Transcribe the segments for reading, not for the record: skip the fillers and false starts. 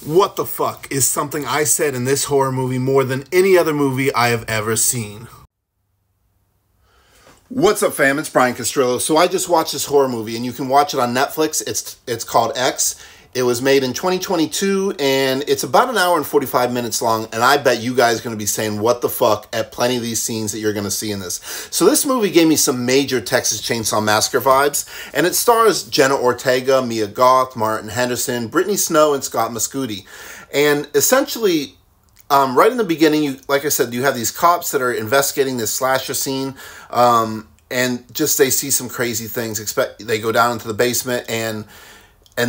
What the fuck is something I said in this horror movie more than any other movie I have ever seen. What's up, fam? It's Brian Castrillo. So I just watched this horror movie, and you can watch it on Netflix. It's called X. It was made in 2022, and it's about an hour and 45 minutes long, and I bet you guys are going to be saying what the fuck at plenty of these scenes that you're going to see in this. So this movie gave me some major Texas Chainsaw Massacre vibes, and it stars Jenna Ortega, Mia Goth, Martin Henderson, Brittany Snow, and Scott Mescudi. And essentially, right in the beginning, like I said, you have these cops that are investigating this slasher scene, and just they see some crazy things. They go down into the basement, and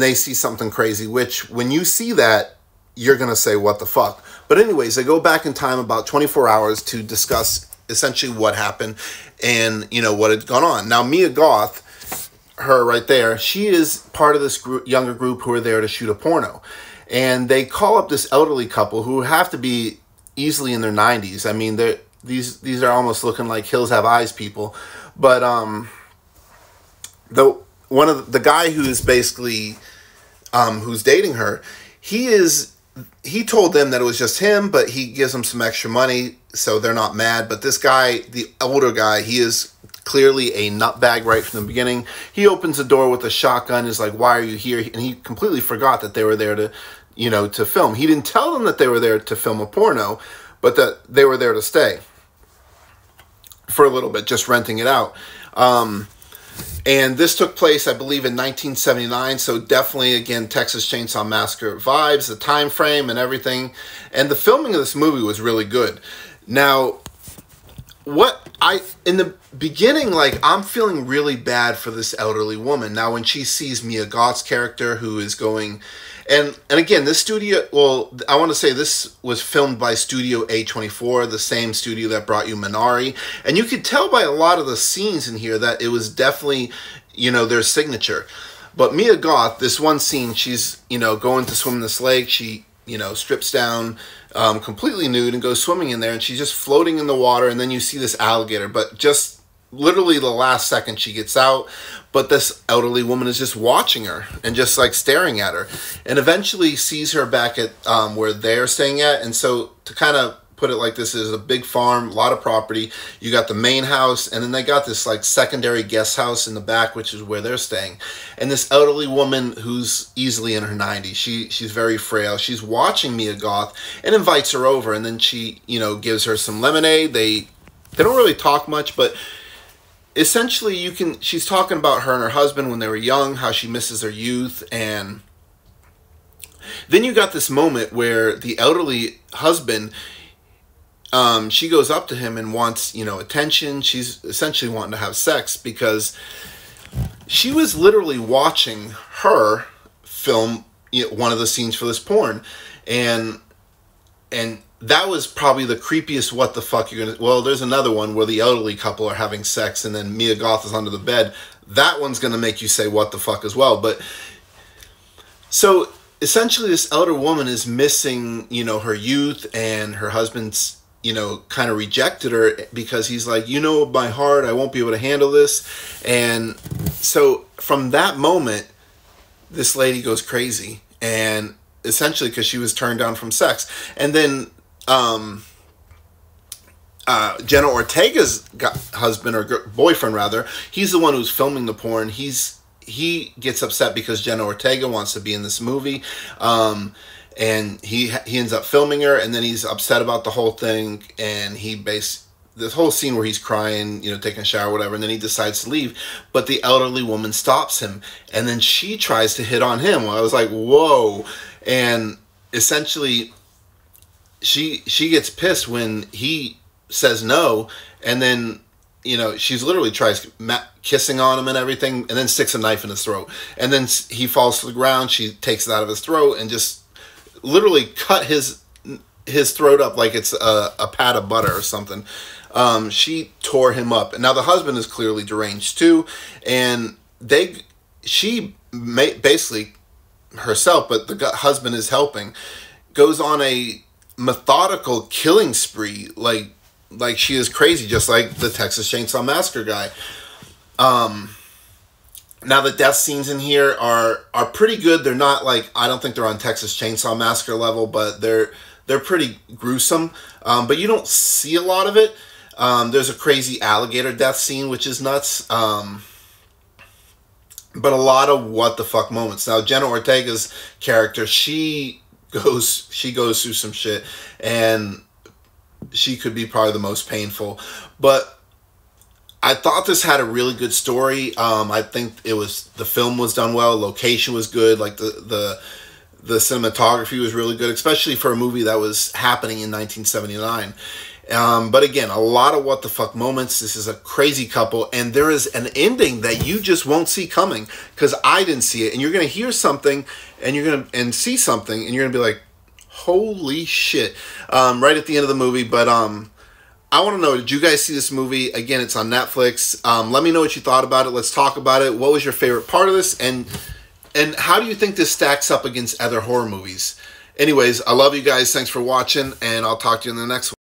they see something crazy, which when you see that, you're going to say, what the fuck? But anyways, they go back in time about 24 hours to discuss essentially what happened and, you know, what had gone on. Now, Mia Goth, her right there, she is part of this younger group who are there to shoot a porno. And they call up this elderly couple who have to be easily in their 90s. I mean, these are almost looking like Hills Have Eyes people. But the guy who is basically who's dating her, he told them that it was just him, but he gives them some extra money, so they're not mad. But this guy, the older guy, he is clearly a nutbag right from the beginning. He opens the door with a shotgun, is like, "Why are you here?" And he completely forgot that they were there to, you know, to film. He didn't tell them that they were there to film a porno, but that they were there to stay for a little bit, just renting it out. And this took place, I believe, in 1979, so definitely, again, Texas Chainsaw Massacre vibes, the time frame and everything. And the filming of this movie was really good. Now, in the beginning, like, I'm feeling really bad for this elderly woman. Now, when she sees Mia Goth's character, who is going... And again, this studio, well, I want to say this was filmed by Studio A24, the same studio that brought you Minari. And you could tell by a lot of the scenes in here that it was definitely, you know, their signature. But Mia Goth, this one scene, she's, you know, going to swim in this lake. She, you know, strips down completely nude and goes swimming in there. And she's just floating in the water. And then you see this alligator. But just literally the last second she gets out. But this elderly woman is just watching her and just like staring at her, and eventually sees her back at where they're staying at. And so, to kind of put it like this, is a big farm, a lot of property. You got the main house, and then they got this like secondary guest house in the back, which is where they're staying. And this elderly woman, who's easily in her 90s, she's very frail. She's watching Mia Goth and invites her over, and then she, you know, gives her some lemonade. They don't really talk much, but essentially, she's talking about her and her husband when they were young, how she misses their youth. And then you got this moment where the elderly husband, she goes up to him and wants, you know, attention. She's essentially wanting to have sex because she was literally watching her film, you know, one of the scenes for this porn. And that was probably the creepiest what the fuck you're gonna... Well, there's another one where the elderly couple are having sex and then Mia Goth is under the bed. That one's gonna make you say what the fuck as well. But so essentially this elder woman is missing, you know, her youth, and her husband's, you know, kind of rejected her because he's like, you know, my heart, I won't be able to handle this. And so from that moment, this lady goes crazy, and essentially because she was turned down from sex. And then Jenna Ortega's husband, or boyfriend rather, he's the one who's filming the porn. He gets upset because Jenna Ortega wants to be in this movie, and he ends up filming her, and then he's upset about the whole thing, and this whole scene where he's crying, you know, taking a shower, whatever, and then he decides to leave, but the elderly woman stops him, and then she tries to hit on him. Well, I was like, whoa. And essentially, she gets pissed when he says no, and then, you know, she's literally tries kissing on him and everything, and then sticks a knife in his throat. And then he falls to the ground. She takes it out of his throat and just literally cut his throat up like it's a pat of butter or something. She tore him up. And now the husband is clearly deranged too, and she basically herself, but the husband is helping, goes on a methodical killing spree, like she is crazy, just like the Texas Chainsaw Massacre guy. Now the death scenes in here are pretty good. They're not like, I don't think they're on Texas Chainsaw Massacre level, but they're pretty gruesome. But you don't see a lot of it. There's a crazy alligator death scene, which is nuts. But a lot of what the fuck moments. Now Jenna Ortega's character, she goes through some shit, and she could be probably the most painful. But I thought this had a really good story. I think the film was done well. Location was good. Like the cinematography was really good, especially for a movie that was happening in 1979. But again, a lot of what the fuck moments. This is a crazy couple, and there is an ending that you just won't see coming, because I didn't see it. And you're gonna hear something, and you're gonna see something, and you're gonna be like, "Holy shit!" Right at the end of the movie. But I want to know, did you guys see this movie? Again, it's on Netflix. Let me know what you thought about it. Let's talk about it. What was your favorite part of this? And how do you think this stacks up against other horror movies? Anyways, I love you guys. Thanks for watching, and I'll talk to you in the next one.